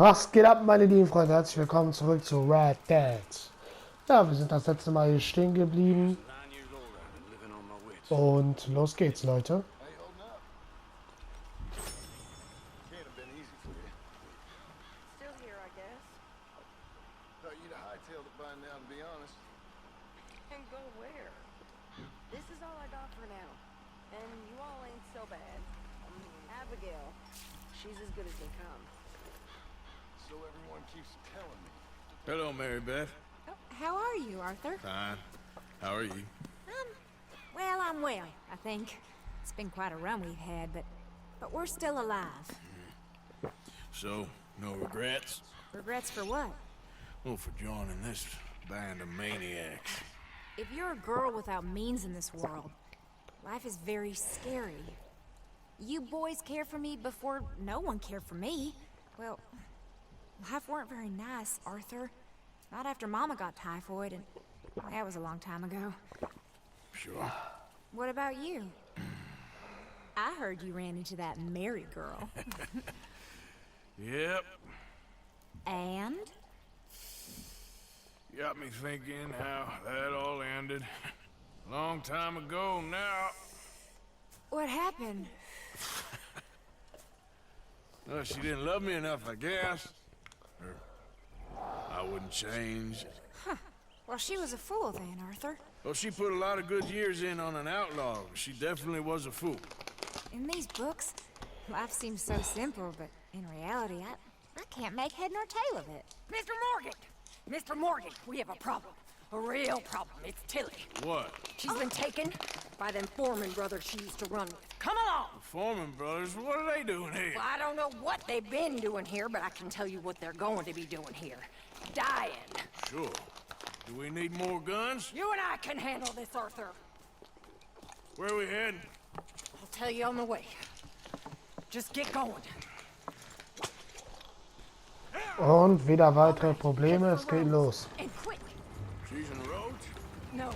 Was geht ab, meine lieben Freunde? Herzlich willkommen zurück zu Red Dead. Ja, wir sind das letzte Mal hier stehen geblieben. Und los geht's, Leute. She's as good as they come. So everyone keeps telling me. Hello, Mary Beth. Oh, how are you, Arthur? Fine. How are you? Well, I'm well, I think. It's been quite a run we've had, but we're still alive. So, no regrets? Regrets for what? Well, for joining this band of maniacs. If you're a girl without means in this world, life is very scary. You boys cared for me before no one cared for me. Well, life weren't very nice, Arthur. Not after Mama got typhoid, and that was a long time ago. Sure. What about you? I heard you ran into that Mary girl. Yep. And? Got me thinking how that all ended. Long time ago now. What happened? Well, she didn't love me enough, I guess. Or I wouldn't change. Huh. Well, she was a fool then, Arthur. Well, she put a lot of good years in on an outlaw. She definitely was a fool. In these books, life seems so simple, but in reality, I can't make head nor tail of it. Mr. Morgan! Mr. Morgan, we have a problem. A real problem. It's Tilly. What? She's been taken by them Foreman brothers she used to run with. Come along! The Foreman brothers, what are they doing here? Well, I don't know what they've been doing here, but I can tell you what they're going to be doing here. Dying. Sure. Do we need more guns? You and I can handle this, Arthur. Where are we heading? I'll tell you on the way. Just get going. Und wieder weitere Probleme. Es geht los. And quick! She's in Rhodes? No.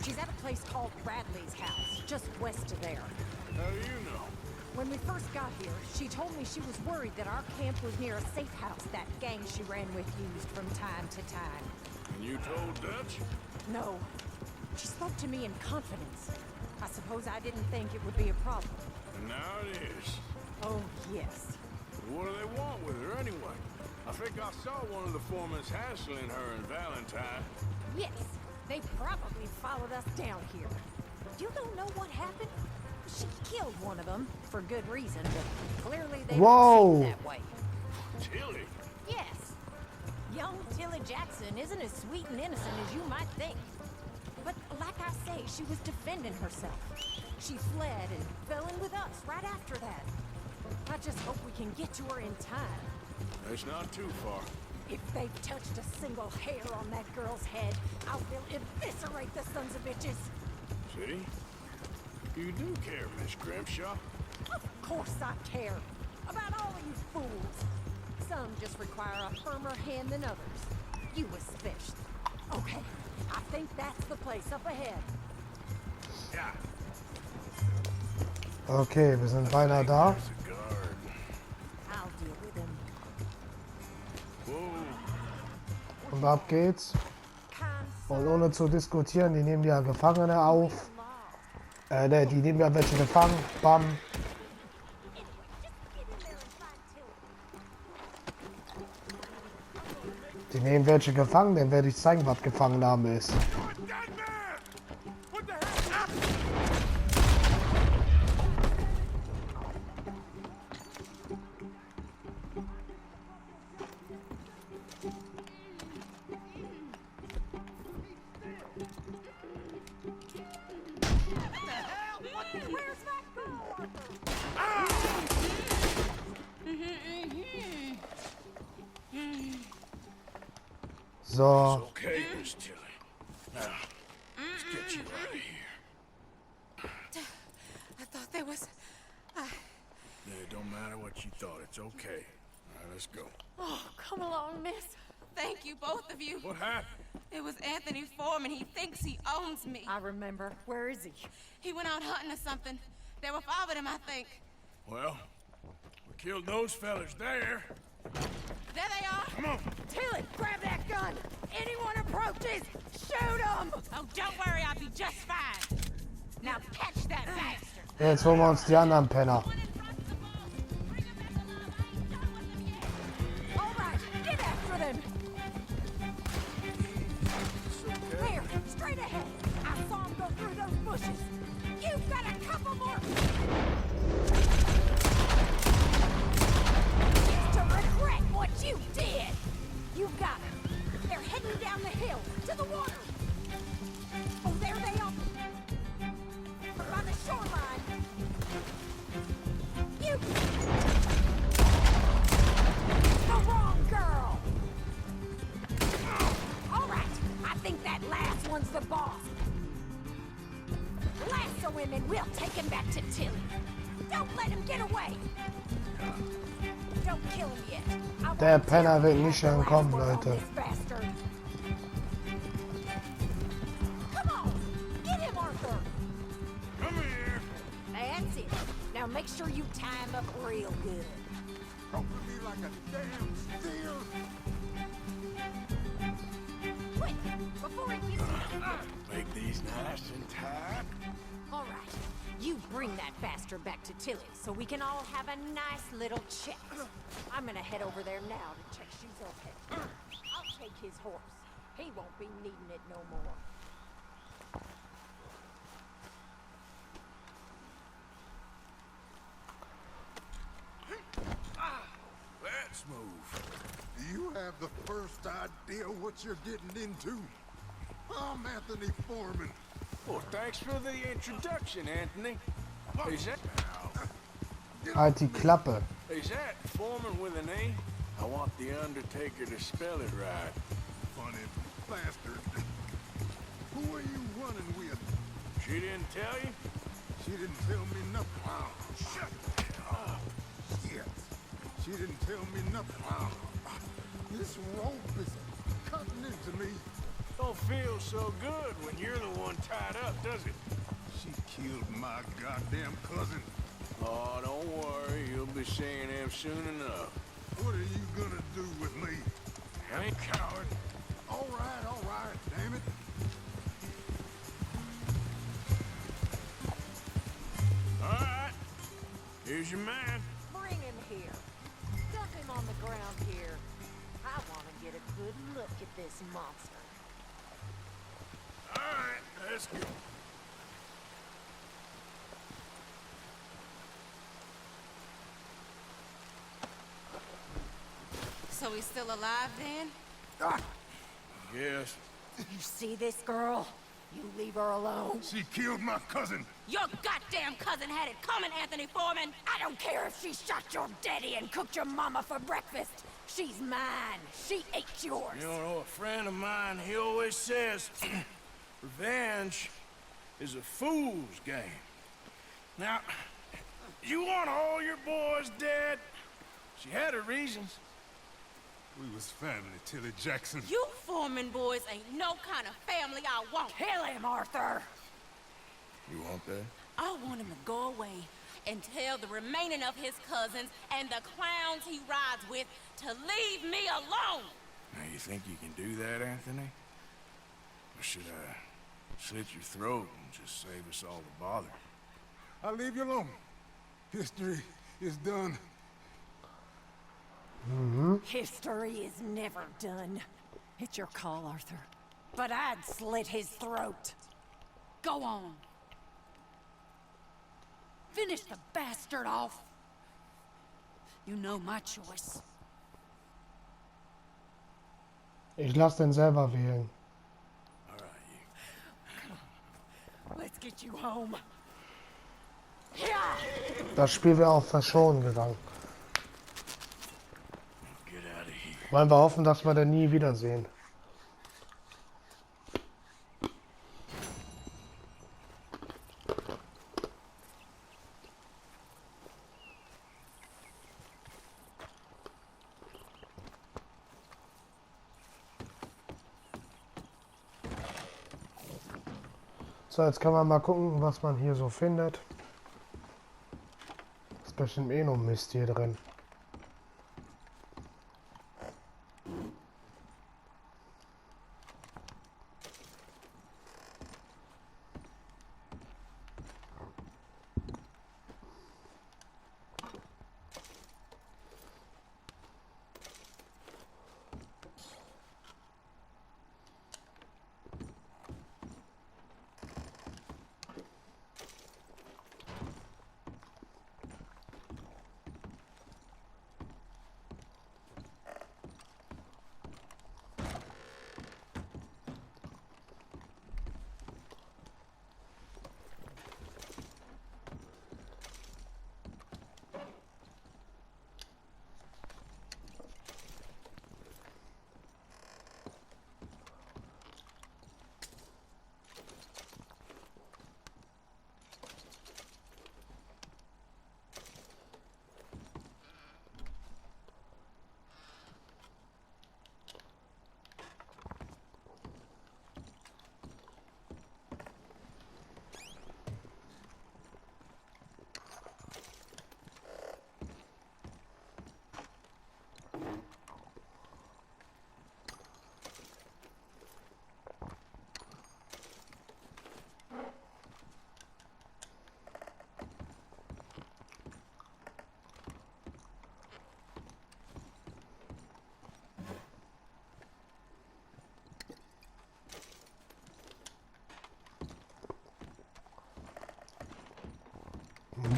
She's at a place called Bradley's house, just west of there. How do you know? When we first got here, she told me she was worried that our camp was near a safe house that gang she ran with used from time to time. And you told Dutch? No. She spoke to me in confidence. I suppose I didn't think it would be a problem. And now it is. Oh, yes. What do they want with her anyway? I think I saw one of the foremans hassling her and Valentine. Yes. They probably followed us down here. You don't know what happened? She killed one of them, for good reason, but clearly they Whoa. didn't see it that way. Tilly? Yes. Young Tilly Jackson isn't as sweet and innocent as you might think. But like I say, she was defending herself. She fled and fell in with us right after that. I just hope we can get to her in time. It's not too far. If they've touched a single hair on that girl's head, I will eviscerate the sons of bitches. See? You do care, Miss Grimshaw. Of course I care. About all of you fools. Some just require a firmer hand than others. You especially. Okay, I think that's the place up ahead. Yeah. Okay, wir sind beinahe da. There's a guard. I'll deal with him. Whoa. Und ab geht's. Und ohne zu diskutieren, die nehmen ja Gefangene auf. Ne, die nehmen ja welche gefangen. Bam. Die nehmen welche gefangen, dann werde ich zeigen, was Gefangennahme ist. So. It's okay, Miss Tilly. Now, let's get you out of here. I thought there was... Yeah, it don't matter what you thought. It's okay. All right, let's go. Oh, come along, miss. Thank you, both of you. What happened? It was Anthony Foreman. He thinks he owns me. I remember. Where is he? He went out hunting or something. There were 5 of them, I think. Well, we killed those fellas there. There they are. Come on. Tilly, grab that gun! Anyone approaches, shoot them! Oh, don't worry, I'll be just fine. Now catch that bastard. Jetzt holen wir uns die anderen Penner. All right, get after them! There, straight ahead. I saw him go through those bushes. You've got a couple more. To regret what you did. You've got them. They're heading down the hill to the water. Oh, there they are. By the shoreline. You. The wrong girl. All right, I think that last one's the boss. Lasso him and we'll take him back to Tilly. Don't let him get away. Don't kill him yet. I want Der Penner wird Tilly nicht to have the entkommen, last word on Leute. this bastard. Come on, get him, Arthur. Come here. That's it. Now make sure you tie him up real good. Open me like a damn steer. Quick, before it gets... Make these nice and tight. All right, you bring that bastard back to Tilly so we can all have a nice little chat. I'm gonna head over there now to check she's okay. I'll take his horse. He won't be needing it no more. Let's move. Do you have the first idea what you're getting into? I'm Anthony Foreman. Well, thanks for the introduction, Anthony. Is that Halt die Klappe. Foreman with an A? I want the Undertaker to spell it right. Funny bastard. Who are you running with? She didn't tell you? She didn't tell me nothing. Shut up. Shit. She didn't tell me nothing. This rope is cutting into me. Don't feel so good when you're the one tied up, does it? She killed my goddamn cousin. Oh, don't worry. You'll be seeing him soon enough. What are you gonna do with me? I ain't coward. All right, damn it. All right. Here's your man. Bring him here. Dump him on the ground here. I want to get a good look at this monster. All right, let's go. So he's still alive then? Yes. You see this girl? You leave her alone. She killed my cousin. Your goddamn cousin had it coming, Anthony Foreman! I don't care if she shot your daddy and cooked your mama for breakfast. She's mine. She ate yours. You know, a friend of mine, he always says, revenge is a fool's game. Now, you want all your boys dead? She had her reasons. We was family, Tilly Jackson. You Foreman boys ain't no kind of family I want. Kill him, Arthur. You want that? I want him to go away and tell the remaining of his cousins and the clowns he rides with to leave me alone. Now, you think you can do that, Anthony? Or should I slit your throat and just save us all the bother? I'll leave you alone. History is done. History is never done. It's your call, Arthur. But I'd slit his throat. Go on. Finish the bastard off. You know my choice. Ich lasse den selber wählen. All right, you. Let's get you home. Yeah. Das Spiel wäre auch verschonen gegangen. Get out of here. Wollen wir hoffen, dass wir den nie wiedersehen. So, jetzt kann man mal gucken, was man hier so findet. Ist bestimmt eh noch Mist hier drin.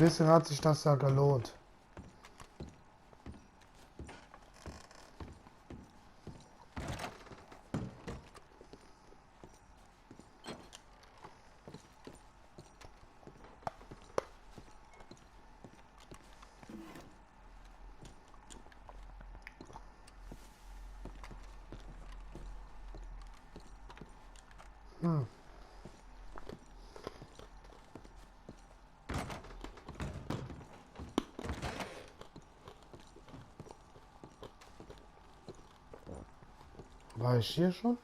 bisschen hat sich das ja gelohnt. War ich hier schon?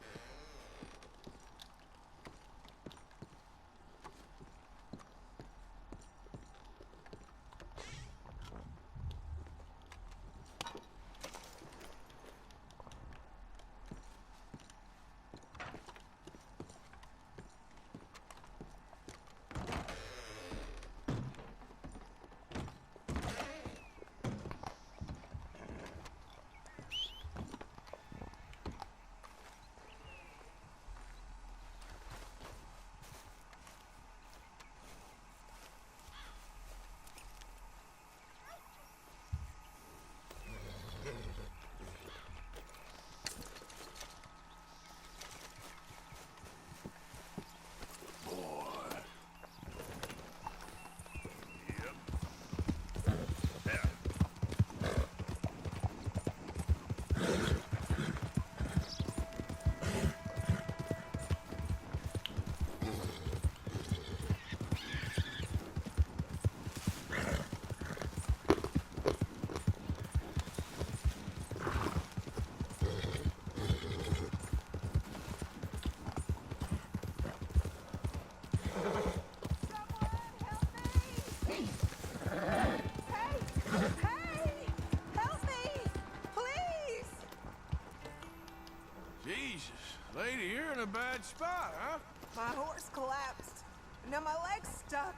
Jesus, lady, you're in a bad spot, huh? My horse collapsed. Now my leg's stuck.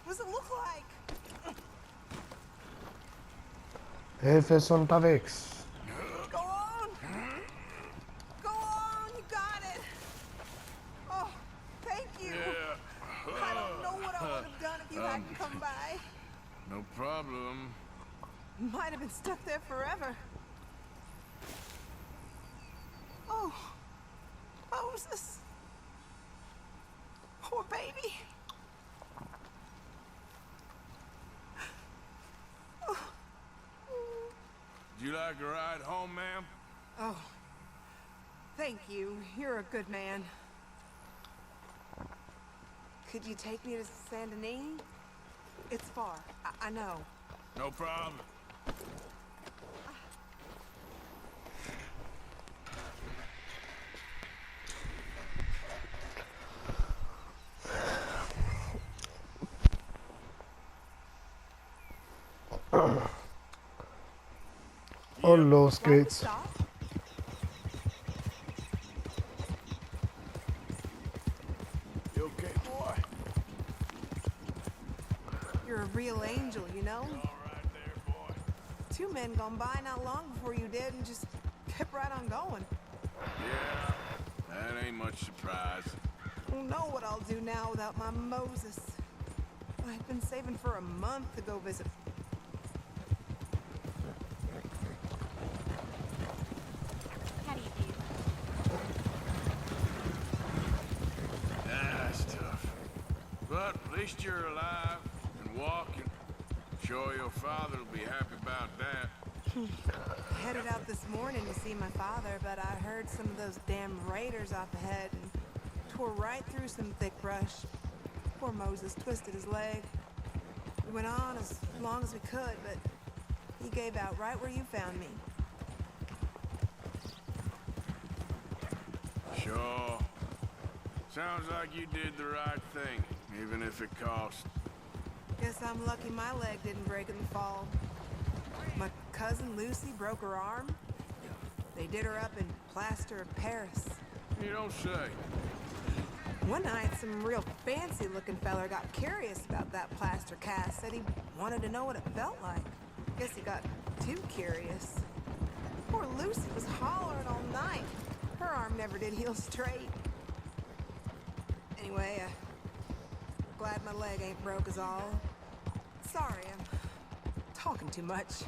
What does it look like? Hilfe ist unterwegs. Go on! Go on! You got it! Oh, thank you! Yeah. I don't know what I would have done if you hadn't come by. No problem. Might have been stuck there forever. Oh, Moses. Poor baby. Would you like a ride home, ma'am? Oh, thank you. You're a good man. Could you take me to Saint Denis? It's far. I know. No problem. Und los geht's. Stop. You okay, boy? You're a real angel, you know? All right there, boy. 2 men gone by not long before you did and just kept right on going. Yeah, that ain't much surprise. Don't know what I'll do now without my Moses. I've been saving for a month to go visit. How do you do? That's tough. But at least you're alive and walking. Sure your father will be happy about that. Headed out this morning to see my father, but I heard some of those damn raiders off ahead and tore right through some thick brush. Poor Moses twisted his leg. We went on as long as we could, but he gave out right where you found me. Sure. Sounds like you did the right thing, even if it cost. Guess I'm lucky my leg didn't break in the fall. My cousin Lucy broke her arm. They did her up in plaster of Paris. You don't say. One night, some real fancy-looking feller got curious about that plaster cast. Said he wanted to know what it felt like. Guess he got too curious. Poor Lucy was hollering all night. Her arm never did heal straight. Anyway, glad my leg ain't broke is all. Sorry, I'm talking too much.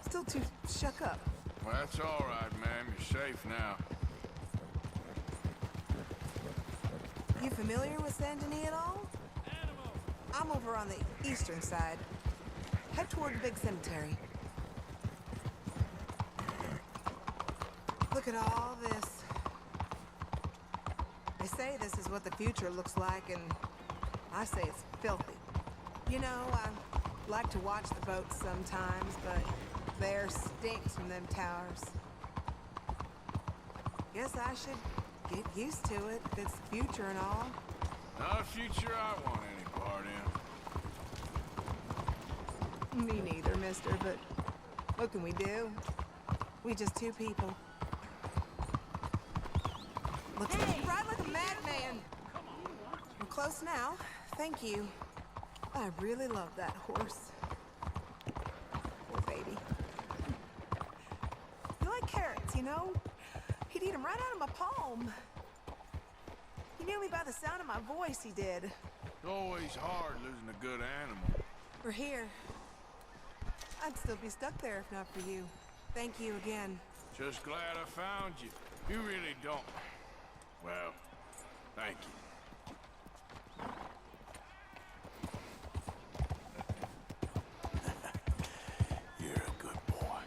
Still too shook up. Well, that's all right, ma'am. You're safe now. You familiar with Saint Denis at all? I'm over on the eastern side. Head toward the big cemetery. Look at all this. They say this is what the future looks like, and I say it's filthy. You know, I like to watch the boats sometimes, but the air stinks from them towers. Guess I should get used to it if it's the future and all. Not a future I want any part in. Me neither, mister, but what can we do? We just two people. Look, ride like a madman. We're close now. Thank you. I really love that horse. Poor baby. You like carrots, you know? He'd eat them right out of my palm. He knew me by the sound of my voice, he did. It's always hard losing a good animal. We're here. I'd still be stuck there if not for you. Thank you again. Just glad I found you. You really don't. Well, thank you. You're a good boy.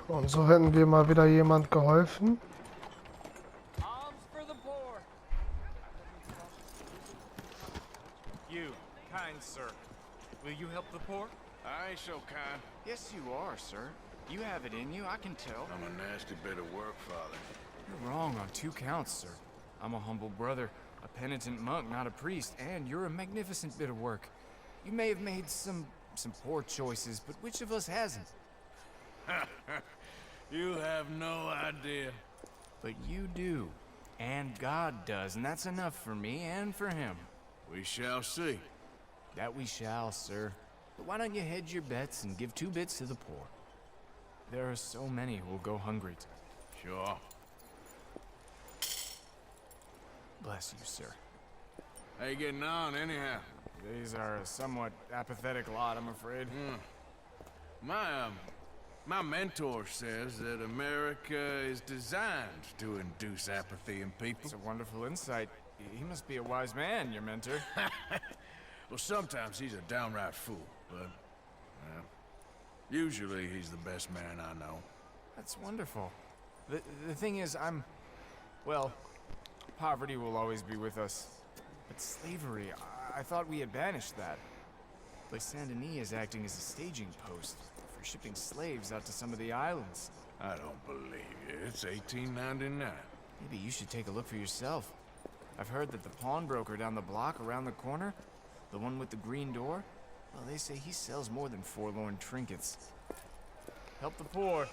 Und so hätten wir mal wieder jemand geholfen. Alms for the poor. You, kind sir, will you help the poor? I ain't so kind. Yes, you are, sir. You have it in you, I can tell. I'm a nasty bit of work, Father. You're wrong on 2 counts, sir. I'm a humble brother, a penitent monk, not a priest, and you're a magnificent bit of work. You may have made some poor choices, but which of us hasn't? You have no idea. But you do. And God does, and that's enough for me and for him. We shall see. That we shall, sir. But why don't you hedge your bets and give 2 bits to the poor? There are so many who will go hungry. Sure. Bless you, sir. How you getting on, anyhow? These are a somewhat apathetic lot, I'm afraid. My mentor says that America is designed to induce apathy in people. It's a wonderful insight. He must be a wise man, your mentor. Well, sometimes he's a downright fool, but well, usually he's the best man I know. That's wonderful. The thing is, well, poverty will always be with us. But slavery, I thought we had banished that. But Saint Denis is acting as a staging post for shipping slaves out to some of the islands. I don't believe you. It's 1899. Maybe you should take a look for yourself. I've heard that the pawnbroker down the block around the corner, the one with the green door, well, they say he sells more than forlorn trinkets. Help the poor.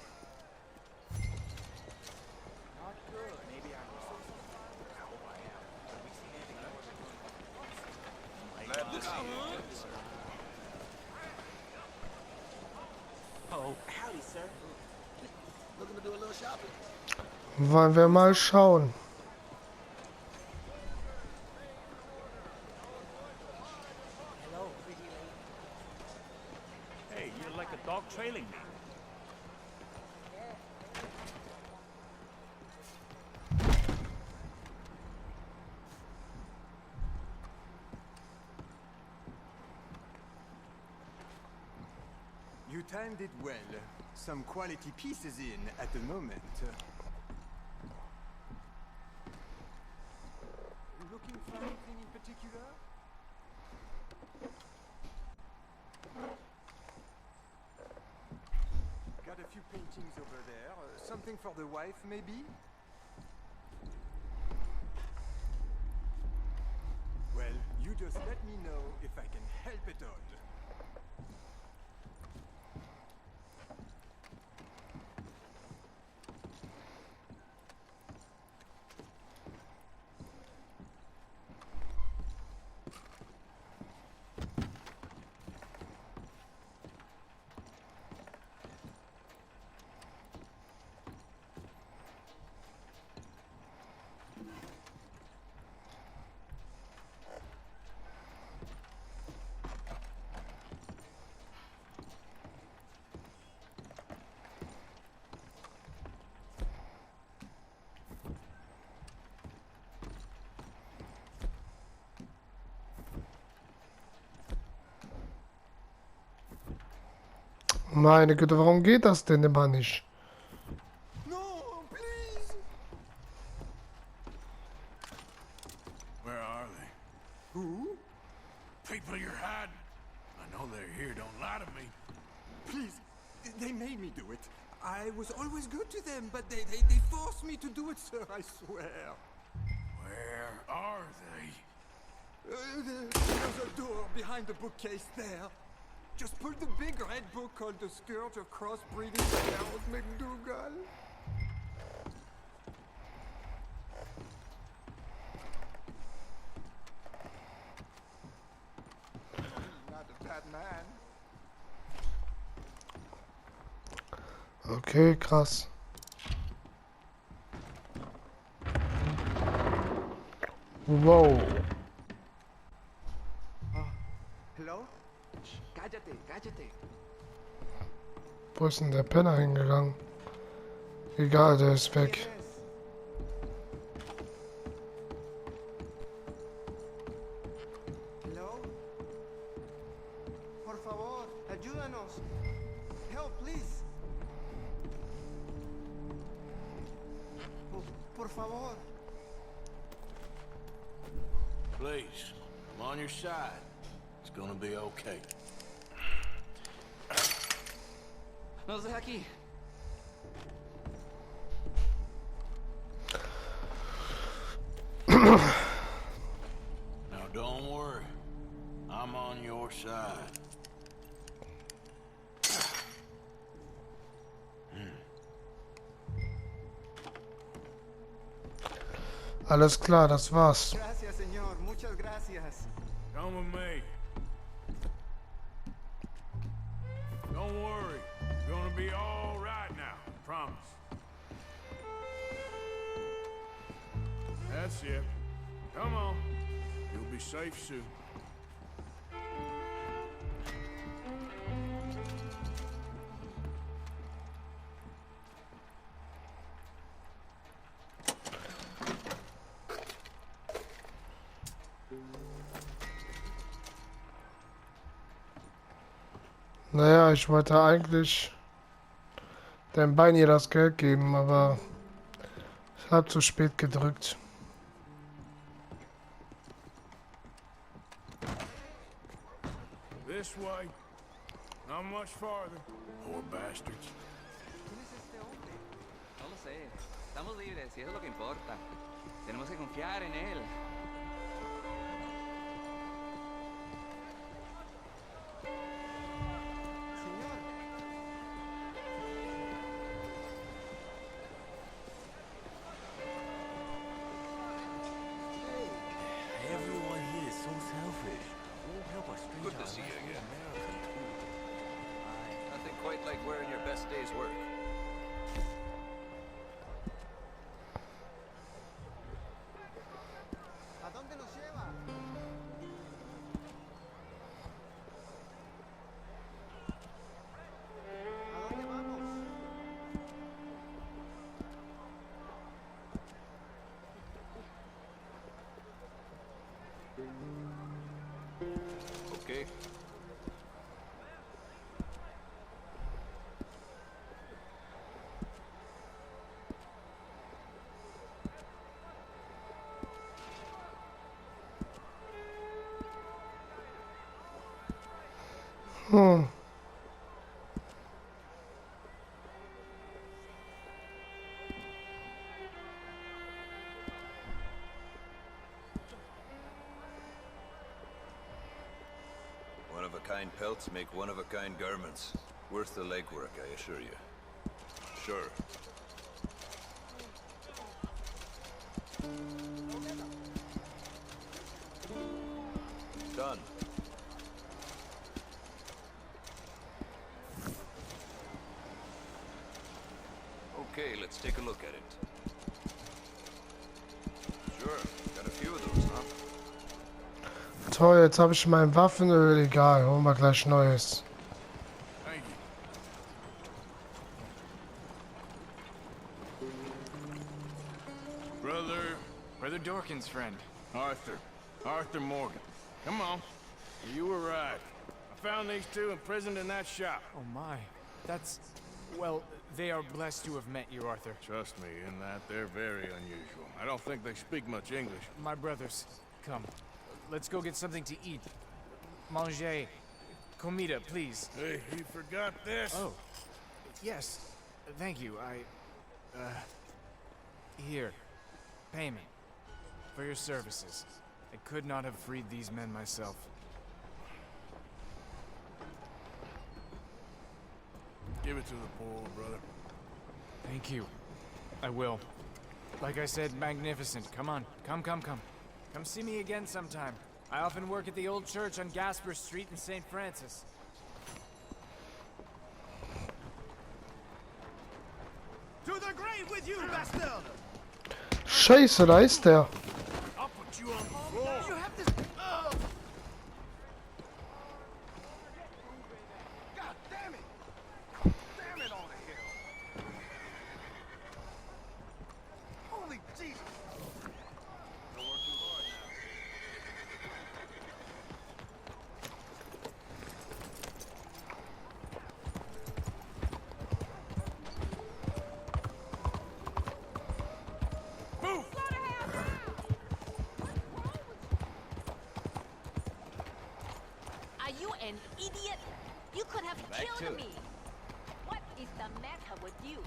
Oh, howdy, sir. Looking to do a little shopping. Wollen wir mal schauen. Hello, pretty lady. Hey, you're like a dog trailing me. You timed it well. Some quality pieces in at the moment. Looking for anything in particular? Got a few paintings over there. Something for the wife, maybe? Well, you just let me know if I can help at all. Meine Güte, warum geht das denn immer nicht? No, please. Where are they? Who? People you're hiding. I know they're here, don't lie to me. Please. They made me do it. I was always good to them, but they forced me to do it, sir, I swear. Where are they? There's a door behind the bookcase there. Just pull the big red book called The Scourge of Crossbreeding by Harold McDougal. Not a bad man. Okay, krass. Wow. Hello? Cállate, cállate. Wo ist denn der Penner hingegangen? Egal, der ist weg. Hello? Por favor, ayúdanos. Help, please. Por favor. Please, I'm on your side. It's gonna be okay. Nos deja aquí. Now don't worry. I'm on your side. Alles klar, das war's. Gracias, señor. Muchas gracias. Come with me. Don't worry. It's gonna be all right now. Promise. That's it. Come on. You'll be safe soon. Naja, ich wollte eigentlich dem Bein hier das Geld geben, aber ich habe zu spät gedrückt. This way. Not much farther. Poor bastards. ¿Quién es este hombre? No lo sé. Estamos libres y eso es lo que importa. Tenemos que confiar en él. Señor. Everyone here is so selfish. Won't help a stranger. Good to see you again. American too. Nothing quite like wearing your best day's work. ¿A dónde nos lleva? ¿A dónde vamos? Okay. One-of-a-kind pelts make one-of-a-kind garments. Worth the legwork, I assure you. Sure. Done. Okay, let's take a look at it. Sure, got a few of those, huh? Toll, jetzt habe ich mein Waffenöl. Egal, holen wir gleich Neues. Thank you. Brother Dorkin's friend. Arthur Morgan. Come on. You were right. I found these two imprisoned in that shop. Oh my. That's... well, they are blessed to have met you, Arthur. Trust me, in that they're very unusual. I don't think they speak much English. My brothers, come. Let's go get something to eat. Manger. Comida, please. Hey, you forgot this? Oh. Yes. Thank you. Here. Payment. For your services. I could not have freed these men myself. Give it to the poor, brother. Thank you. I will. Like I said, magnificent. Come on. Come. Come see me again sometime. I often work at the old church on Gasper Street in St. Francis. To the grave with you, bastard! Scheiße, da ist der. I'll put you on the floor. You have this. God damn it! Damn it all to hell! Holy Jesus! Don't work too hard now. Are you an idiot? You could have Back to killed it. me. What is the matter with you?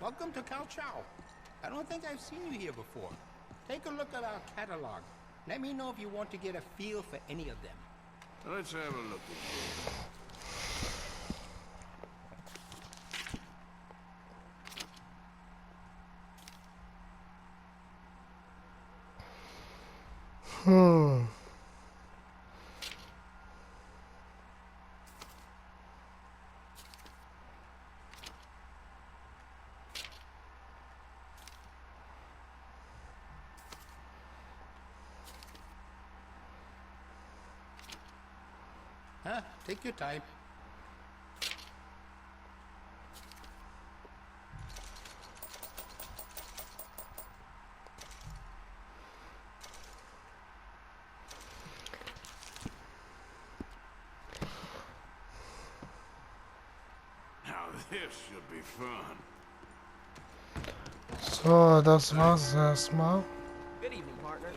Welcome to Cao Chow. I don't think I've seen you here before. Take a look at our catalog. Let me know if you want to get a feel for any of them. Let's have a look at Huh? Take your time. Now this should be fun. So, das war's erstmal. Good evening, partner.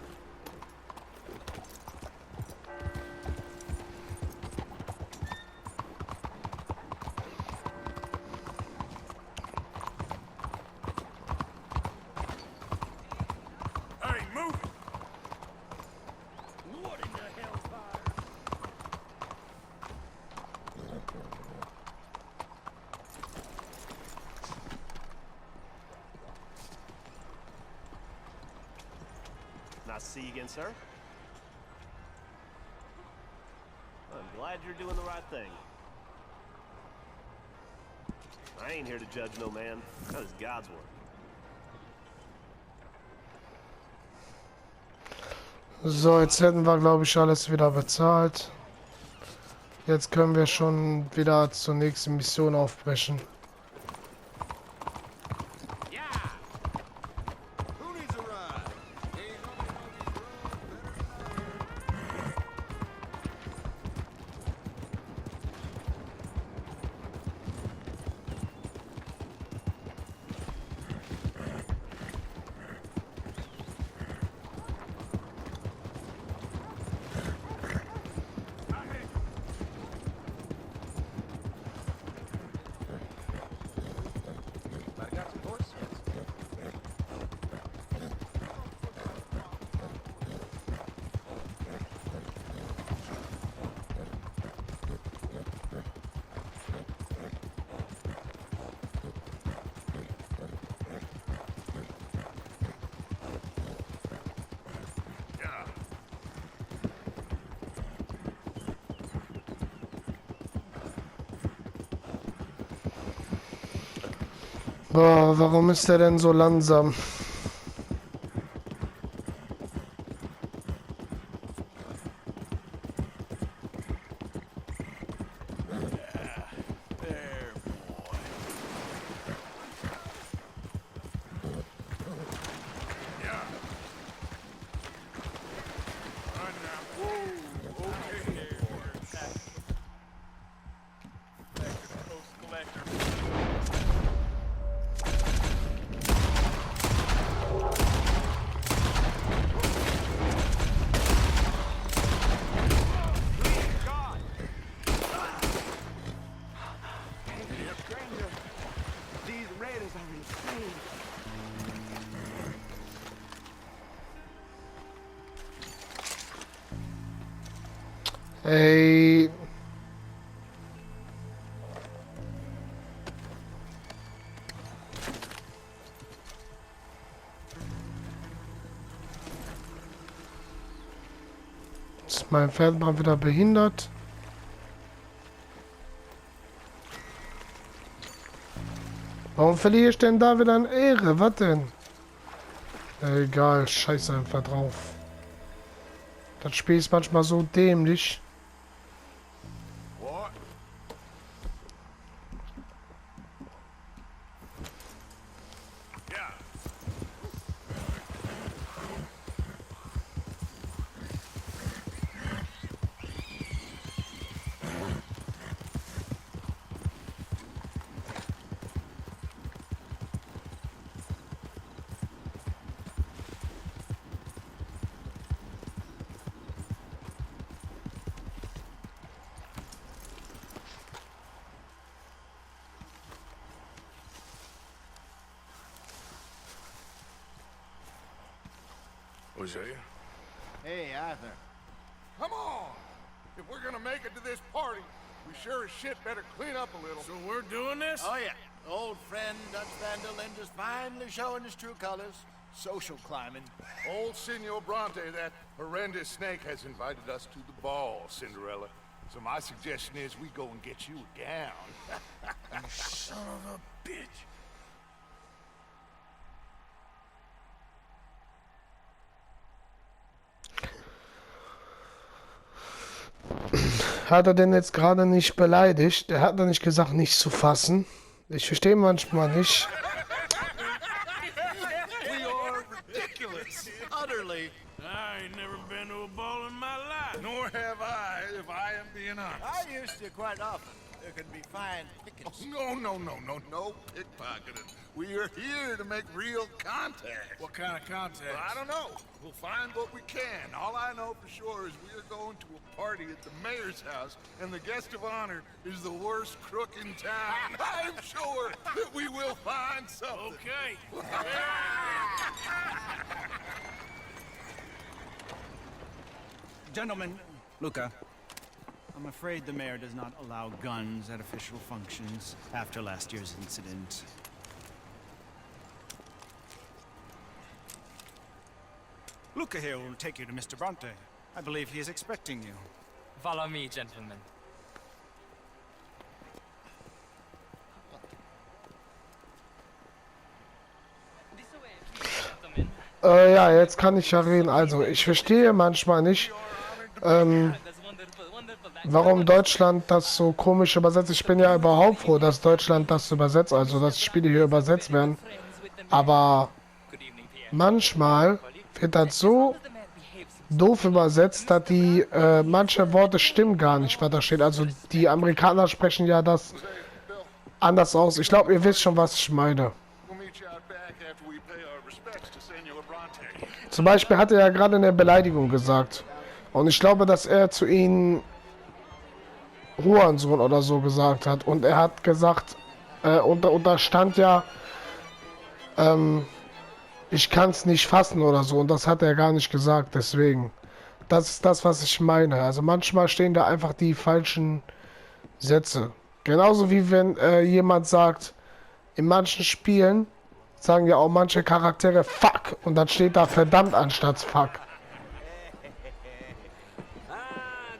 Hey, move it! What in the hell's fire? Nice to see you again, sir. I'm glad you're doing the right thing. I ain't here to judge no man. That is God's work. So, jetzt hätten wir, glaube ich, alles wieder bezahlt. Jetzt können wir schon wieder zur nächsten Mission aufbrechen. Who needs a ride? I got some horse sense. Boah, warum ist der denn so langsam? very strange. Ey. Ist mein Pferd mal wieder behindert? Warum verliere ich denn da wieder an Ehre? Was denn? Egal, scheiß einfach drauf. Das Spiel ist manchmal so dämlich. What? Yeah. Hosea? Hey, Arthur. Come on! If we're gonna make it to this party, we sure as shit better clean up a little. So we're doing this? Oh, yeah. Old friend Dutch Van der Linde is finally showing his true colors. Social climbing. Old Senor Bronte, that horrendous snake, has invited us to the ball, Cinderella. So my suggestion is we go and get you a gown. You son of a bitch. Hat er denn jetzt gerade nicht beleidigt? Er hat doch nicht gesagt, nicht zu fassen. Ich verstehe manchmal nicht. We are ridiculous. Utterly. I ain't never been to a ball in my life. Nor have I, if I am being honest. I used to quite often. There can be fine pickings. No pickpocketing. We are here to make real contact. What kind of contact? Well, I don't know. We'll find what we can. All I know for sure is we are going to a party at the mayor's house, and the guest of honor is the worst crook in town. I'm sure that we will find something. Okay. Gentlemen, Luca, I'm afraid the mayor does not allow guns at official functions after last year's incident. Luca here will take you to Mr. Bronte. I believe he is expecting you. Follow me, gentlemen. Ja, jetzt kann ich ja reden. Also, ich verstehe manchmal nicht, warum Deutschland das so komisch übersetzt. Ich bin ja überhaupt froh, dass Deutschland das übersetzt, also dass Spiele hier übersetzt werden. Aber manchmal wird das so doof übersetzt, dass die manche Worte stimmen gar nicht, was da steht. Also die Amerikaner sprechen ja das anders aus. Ich glaube, ihr wisst schon, was ich meine. Zum Beispiel hat er ja gerade eine Beleidigung gesagt. Und ich glaube, dass er zu ihnen Hurensohn oder so gesagt hat. Und er hat gesagt, und da stand ja, ich kann es nicht fassen oder so. Und das hat er gar nicht gesagt. Deswegen, das ist das, was ich meine. Also manchmal stehen da einfach die falschen Sätze. Genauso wie wenn jemand sagt, in manchen Spielen sagen ja auch manche Charaktere fuck und dann steht da verdammt anstatt fuck.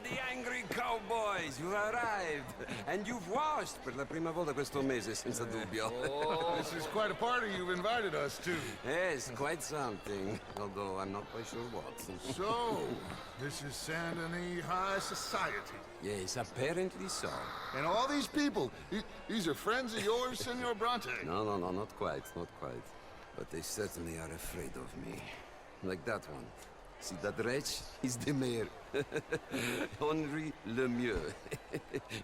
The angry cowboys, you arrived. And you've washed per la prima volta questo mese, senza dubbio. This is quite a party you've invited us to. Yes, quite something. Although I'm not quite sure what. So, this is Saint Denis High Society. Yes, apparently so. And all these people, these are friends of yours, Senor Bronte? No, not quite, not quite. But they certainly are afraid of me. Like that one. See that wretch? He's the mayor. Henri Lemieux.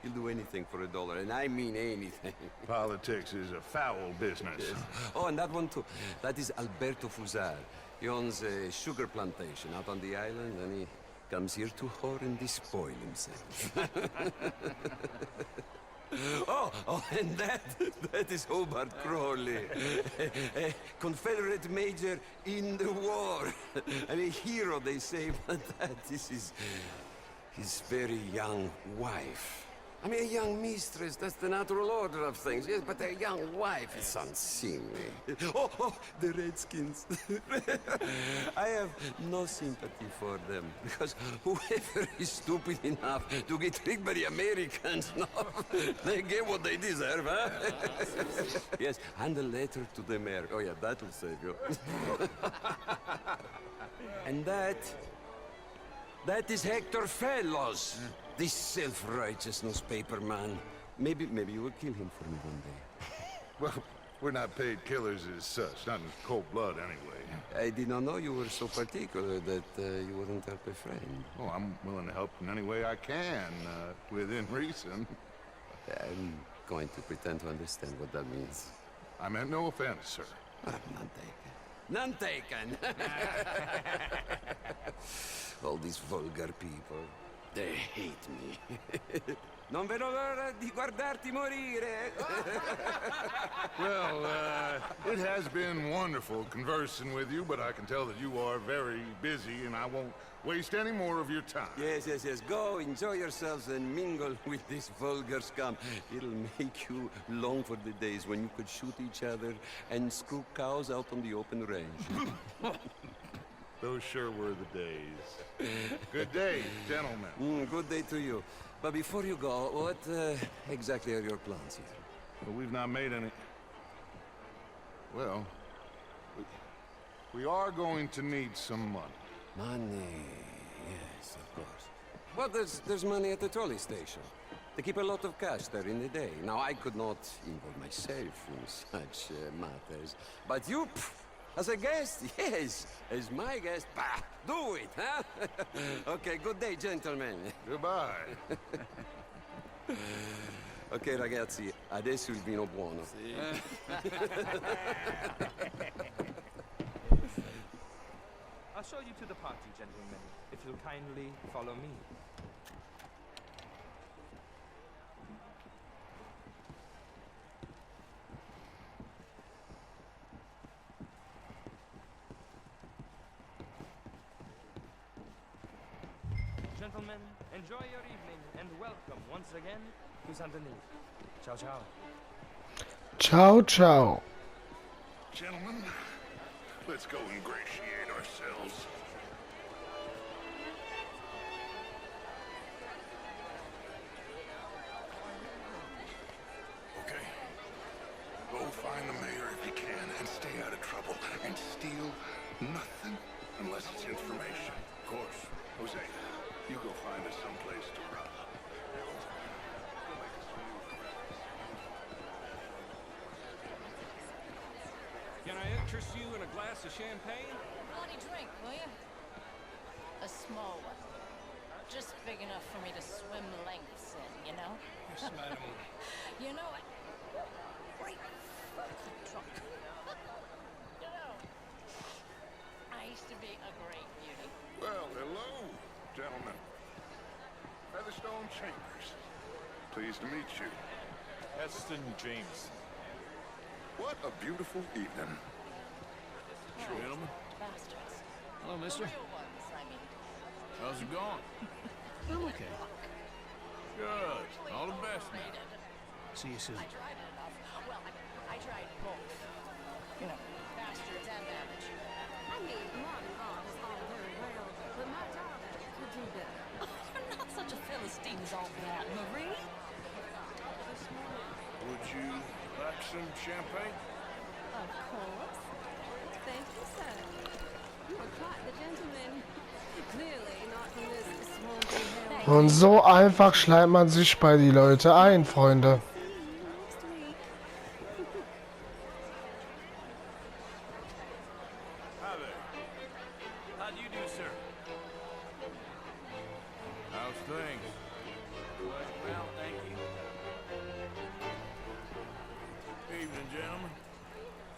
He'll do anything for $1, and I mean anything. Politics is a foul business. Yes. Oh, and that one too. That is Alberto Fusar. He owns a sugar plantation out on the island, and he comes here to whore and despoil himself. Oh, and that is Hobart Crawley, a Confederate major in the war. I mean, hero, they say, but this is his very young wife. I mean, a young mistress, that's the natural order of things, yes, but a young wife is unseemly. Oh, the Redskins. I have no sympathy for them, because whoever is stupid enough to get tricked by the Americans, no, they get what they deserve, huh? Yes, and a letter to the mayor. Oh, yeah, that'll save you. And that is Hector Fellows. This self-righteous newspaper man. Maybe you will kill him for me one day. Well, we're not paid killers as such, not in cold blood anyway. I did not know you were so particular that you wouldn't help a friend. Oh, I'm willing to help in any way I can, within reason. I'm going to pretend to understand what that means. I meant no offense, sir. None taken. None taken! All these vulgar people. They hate me. Non vedo l'ora di guardarti morire. Well, it has been wonderful conversing with you, but I can tell that you are very busy, and I won't waste any more of your time. Yes. Go, enjoy yourselves, and mingle with this vulgar scum. It'll make you long for the days when you could shoot each other and screw cows out on the open range. Those sure were the days. Good day, gentlemen. Good day to you. But before you go, what exactly are your plans here? Well, we've not made any... Well, we are going to need some money. Money, yes, of course. Well, there's money at the trolley station. They keep a lot of cash there in the day. Now, I could not involve myself in such matters. But you... As a guest, yes. As my guest, bah, do it, huh? Okay, good day, gentlemen. Goodbye. Ok, ragazzi, adesso il vino buono. Sì. I'll show you to the party, gentlemen, if you'll kindly follow me. Gentlemen, enjoy your evening and welcome once again to Saint Denis. Ciao, ciao. Ciao, ciao. Gentlemen, let's go ingratiate ourselves. Okay. Go find the mayor if you can and stay out of trouble. And steal nothing unless it's information. Of course. Jose, you go find us someplace to rob. Can I interest you in a glass of champagne? Bloody drink, will you? A small one. Just big enough for me to swim lengths in, you know? Yes, madam. You know what? Great fucking drunk. You know, I used to be a great beauty. Well, hello, gentlemen. Featherstone Chambers. Pleased to meet you. Heston James. What a beautiful evening. Gentlemen. Bastards. Hello, mister. Real ones, I mean. How's it going? I'm okay. Good. All the best now. See you soon. I tried it enough. Well, I tried both. You know, bastards and average. I mean, modern art is all very well, but my daughter could do better. You're not such a Philistine as all that, Marie. Would you like some champagne? Of course. Thank you, sir. You are quite the gentleman. Clearly not from this swampy hell. Und so einfach schleimt man sich bei die Leute ein, Freunde. Hi there. How do you do, sir? How's things? Well, thank you. Evening, gentlemen.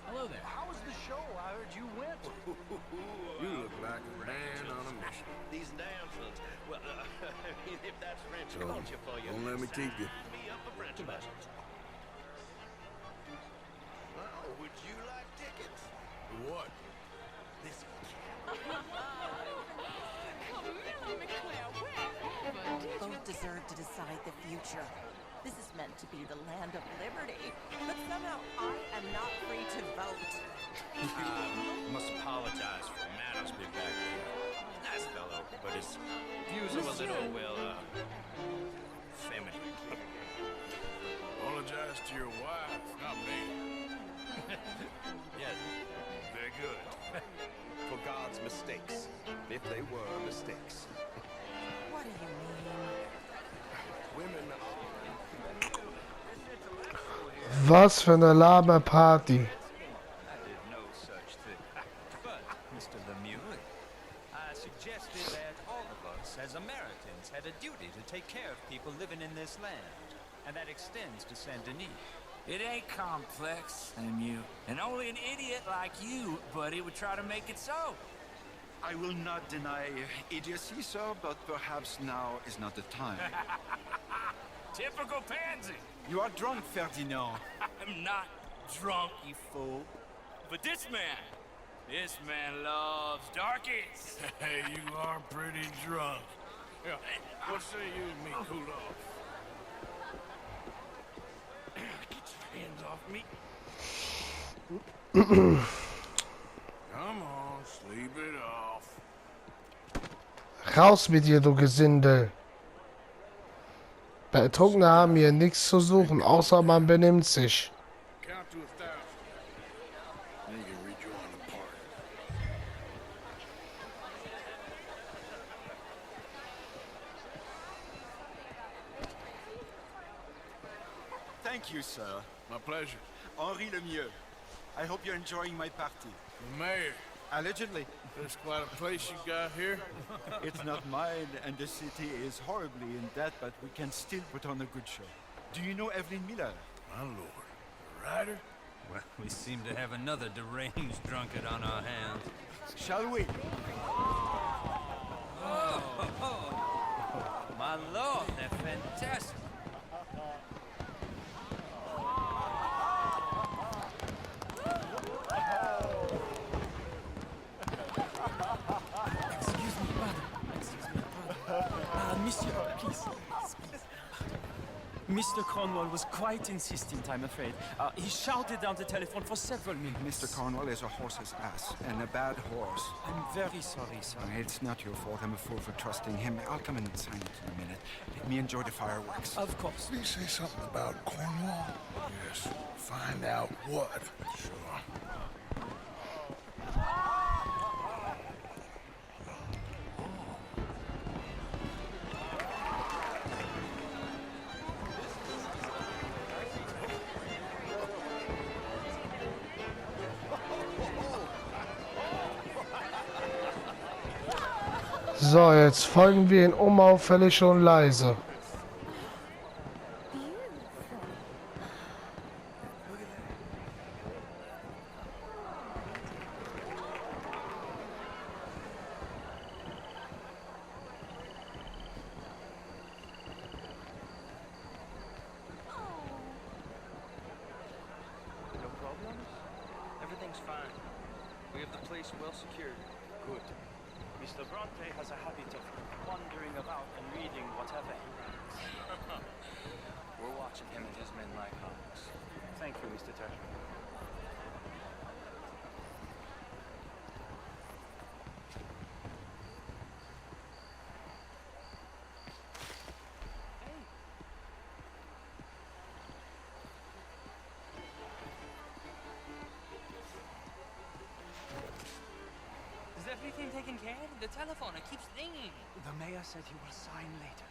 Hello there. How was the show? I heard you went. You look like a man on a mission. These damsels. Well, if that's French So, culture for you. don't let me keep you. Sign me up for French gentlemen. Oh, would you like tickets? What? This Both deserve to decide the future. This is meant to be the land of liberty, but somehow I am not free to vote. Must apologize for manners, big back there. Nice fellow, but his views are a little, well, feminine. Apologize to your wife, not me. Yes. Very good. For God's mistakes, if they were mistakes. What do you mean? Women are... Was für eine lahme Party. I did no such thing. But, Mr. Lemieux, I suggested that all of us, as Americans, had a duty to take care of people living in this land. And that extends to Saint Denis. It ain't complex, Lemieux. And only an idiot like you, buddy, would try to make it so. I will not deny idiocy, sir, but perhaps now is not the time. Typical pansy. You are drunk, Ferdinand. I'm not drunk, you fool. But this man loves darkies. Hey, you are pretty drunk. Yeah, what say you and me cool off? Get your hands off me. Come on, sleep it off. Raus mit dir, du Gesindel. Betrunkene haben hier nichts zu suchen, außer man benimmt sich. Count to 1,000. Then you can rejoin the party. Thank you, sir. My pleasure. Henri Lemieux. I hope you're enjoying my party. The mayor. Allegedly. There's quite a place you got here. It's not mine, and the city is horribly in debt, but we can still put on a good show. Do you know Evelyn Miller? My lord. The writer? Well, we seem to have another deranged drunkard on our hands. Shall we? Oh, my lord, they're fantastic. Monsieur, please. Mr. Cornwall was quite insistent, I'm afraid. He shouted down the telephone for several minutes. Mr. Cornwall is a horse's ass, and a bad horse. I'm very sorry, sir. It's not your fault. I'm a fool for trusting him. I'll come in and sign it in a minute. Let me enjoy the fireworks. Of course. Did he say something about Cornwall? Yes. Find out what. Sure. So, jetzt folgen wir ihn unauffällig und leise. No problems? Everything's fine. We have the place well secured. Good. Mr. Bronte has a habit of wandering about and reading whatever he writes. We're watching him and his men like hawks. Thank you, Mr. Turner. Is everything taken care of? The telephone, it keeps ringing. The mayor said he will sign later.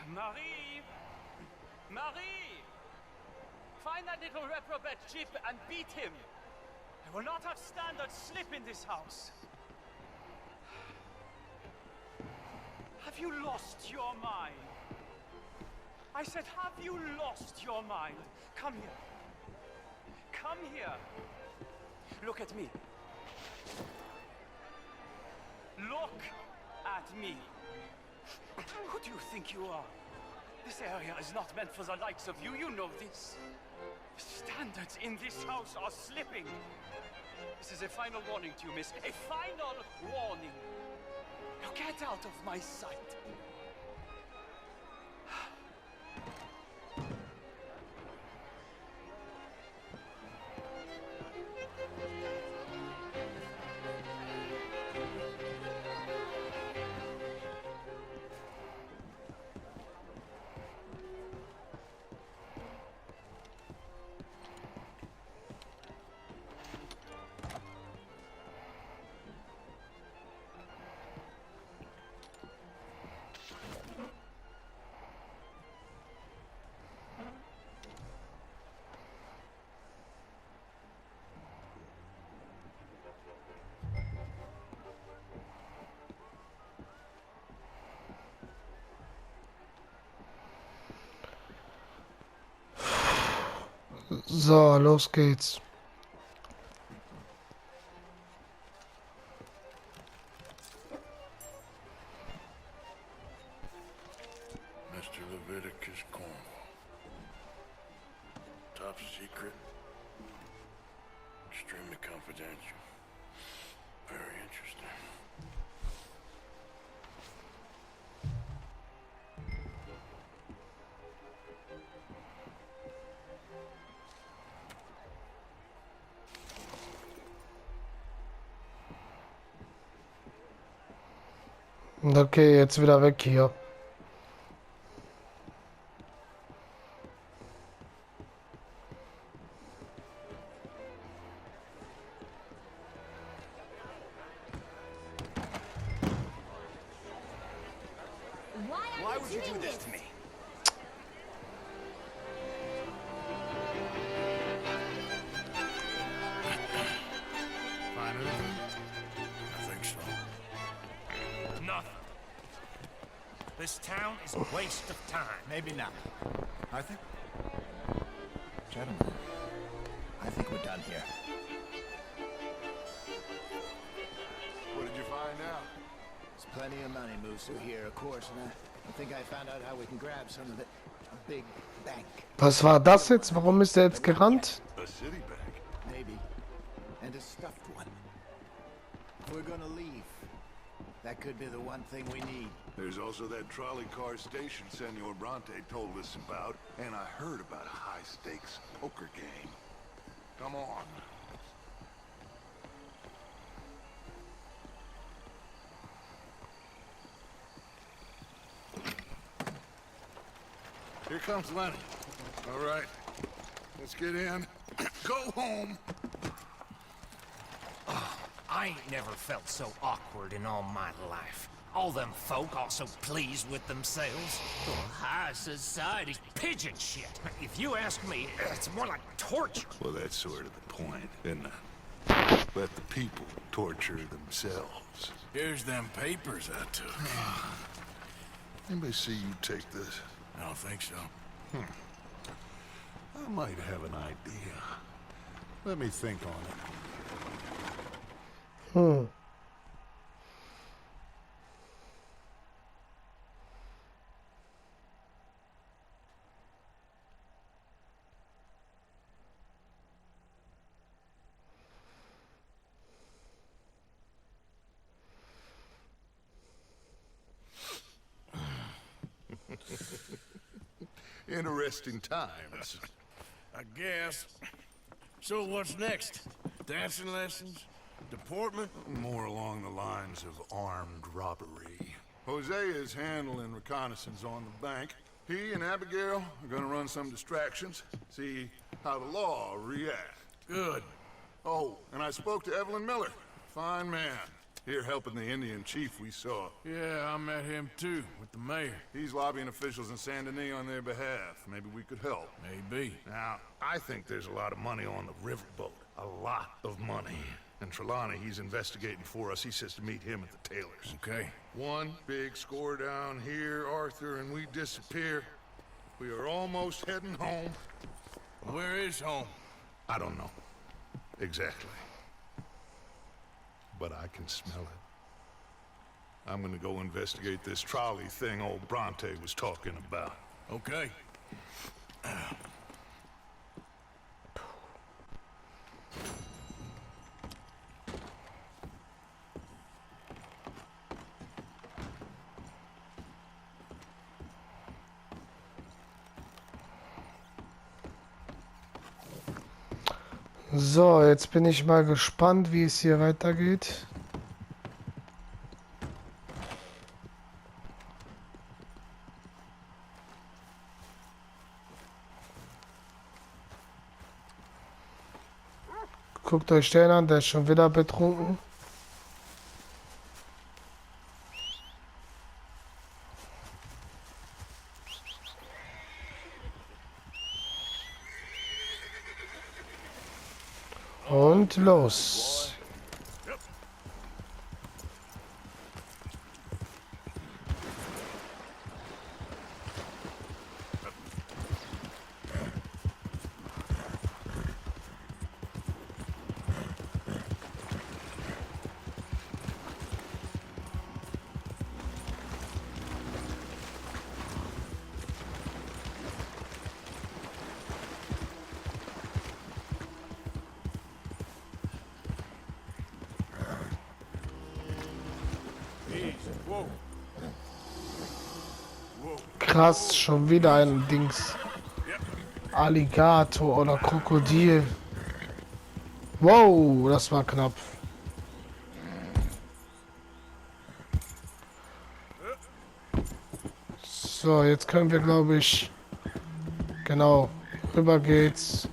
Marie! Marie! Find that little reprobate Jeep and beat him. I will not have standard slip in this house. Have you lost your mind? I said, have you lost your mind? Come here. Come here. Look at me. Look at me. Who do you think you are? This area is not meant for the likes of you. You know this. Standards in this house are slipping. This is a final warning to you, miss. A final warning. Now get out of my sight. So, los geht's. Mr. Leviticus Cornwall. Top secret. Extremely confidential. Very interesting. Okay, jetzt wieder weg hier. Why would you do this to me? Find anything? I think so. Nothing. This town is a waste of time. Maybe not. I think... Gentlemen, I think we're done here. What did you find out? There's plenty of money moves through here, of course, and I think I found out how we can grab some of it. A big bank. Was war das jetzt? Warum ist er jetzt gerannt? A city bank? Maybe. And a stuffed one. If we're gonna leave, that could be the one thing we need. There's also that trolley car station Senor Bronte told us about, and I heard about a high-stakes poker game. Come on. Here comes Lenny. All right, let's get in. Go home. I ain't never felt so awkward in all my life. All them folk all so pleased with themselves. Oh, high society's pigeon shit. If you ask me, it's more like torture. Well, that's sort of the point, isn't it? Let the people torture themselves. Here's them papers I took. Anybody see you take this? I don't think so. I might have an idea. Let me think on it. Interesting times. I guess. So what's next? Dancing lessons? Deportment? More along the lines of armed robbery. Hosea is handling reconnaissance on the bank. He and Abigail are gonna run some distractions, see how the law reacts. Good. Oh, and I spoke to Evelyn Miller. Fine man. Here helping the Indian chief we saw. Yeah, I met him too, with the mayor. He's lobbying officials in Saint Denis on their behalf. Maybe we could help. Maybe. Now, I think there's a lot of money on the riverboat. A lot of money. And Trelawney, he's investigating for us. He says to meet him at the Taylor's. Okay. One big score down here, Arthur, and we disappear. We are almost heading home. Where is home? I don't know. Exactly. but I can smell it. I'm gonna go investigate this trolley thing old Bronte was talking about. Okay. So, jetzt bin ich mal gespannt, wie es hier weitergeht. Guckt euch den an, der ist schon wieder betrunken. Und los. Krass, schon wieder ein Dings. Alligator oder Krokodil. Wow, das war knapp. So, jetzt können wir, glaube ich, genau, rüber geht's.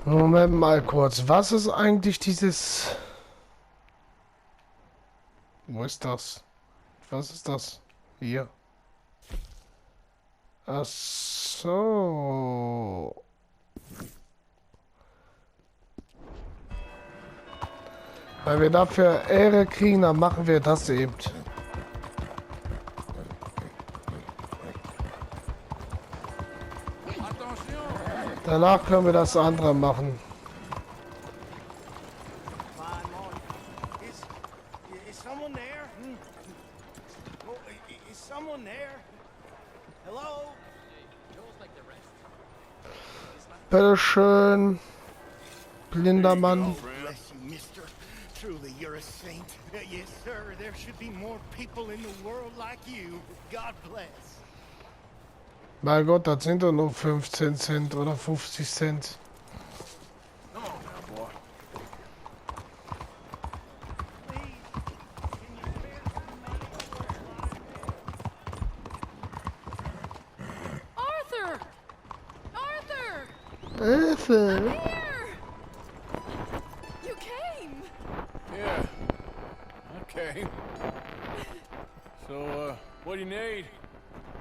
Moment mal kurz. Was ist eigentlich dieses... Wo ist das? Was ist das? Hier. Ach so. Weil wir dafür Ehre kriegen, dann machen wir das eben. Danach können wir das andere machen. Is someone there? Oh, is someone there? Hello? Bitteschön, blinder Mann. Bless you, mister. Truly, you're a saint. Yes, sir. There should be more people in the world like you. God bless. Mein Gott, das sind doch nur 15 Cent oder 50 Cent. Arthur! Arthur! Hilfe! I'm here! You came! Yeah. Okay. So, what do you need?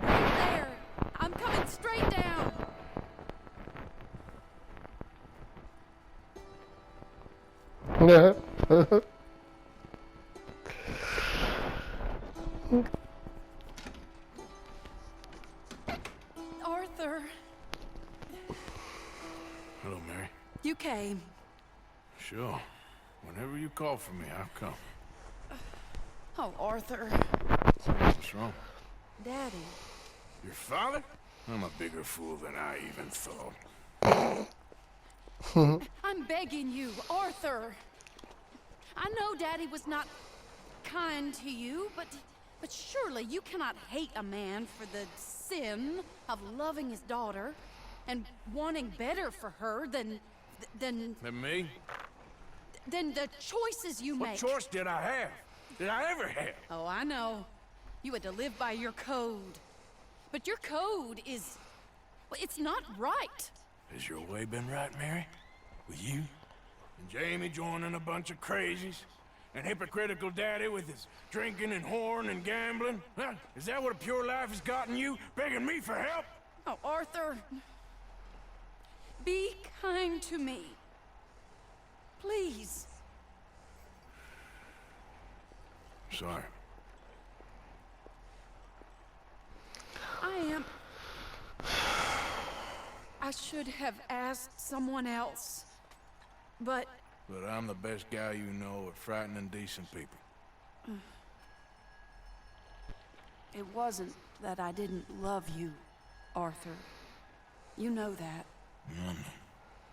There! I'm coming straight down! Ja. Arthur, Hello, Mary. you came. Sure. Whenever you call for me, I'll come. Oh, Arthur. What's wrong? Daddy. Your father? I'm a bigger fool than I even thought. I'm begging you, Arthur. I know Daddy was not... kind to you, but surely you cannot hate a man for the sin of loving his daughter and wanting better for her than Than me? than the choices you What make. choice did I have? Did I ever have? Oh, I know. You had to live by your code. But your code is... well, it's not right. Has your way been right, Mary? With you? And Jamie joining a bunch of crazies? And hypocritical daddy with his drinking and whoring and gambling? Huh? Is that what a pure life has gotten you? Begging me for help? Oh, Arthur. Be kind to me. Please. Sorry. I should have asked someone else. But I'm the best guy you know at frightening decent people. it wasn't that I didn't love you, Arthur. You know that.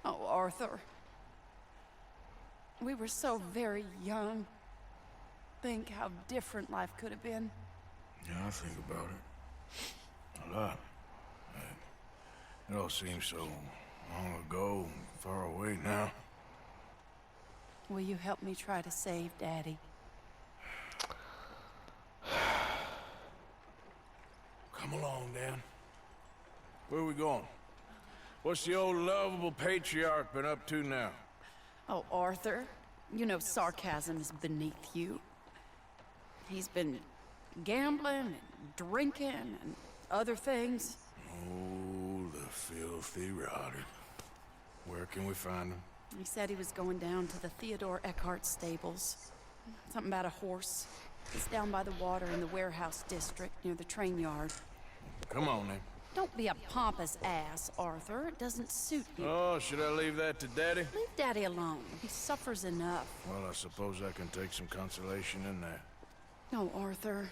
Oh, Arthur. We were so very young. Think how different life could have been. Yeah, I think about it. A lot. It all seems so long ago and far away now. Will you help me try to save Daddy? Come along, Dan. Where are we going? What's the old lovable patriarch been up to now? Oh, Arthur, you know sarcasm is beneath you. He's been gambling and drinking and other things. Oh, the filthy rotter. Where can we find him? He said he was going down to the Theodore Eckhart stables. Something about a horse. It's down by the water in the warehouse district near the train yard. Come on, then. Don't be a pompous ass, Arthur. It doesn't suit you. Oh, should I leave that to Daddy? Leave Daddy alone. He suffers enough. Well, I suppose I can take some consolation in that. No, Arthur.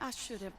I should have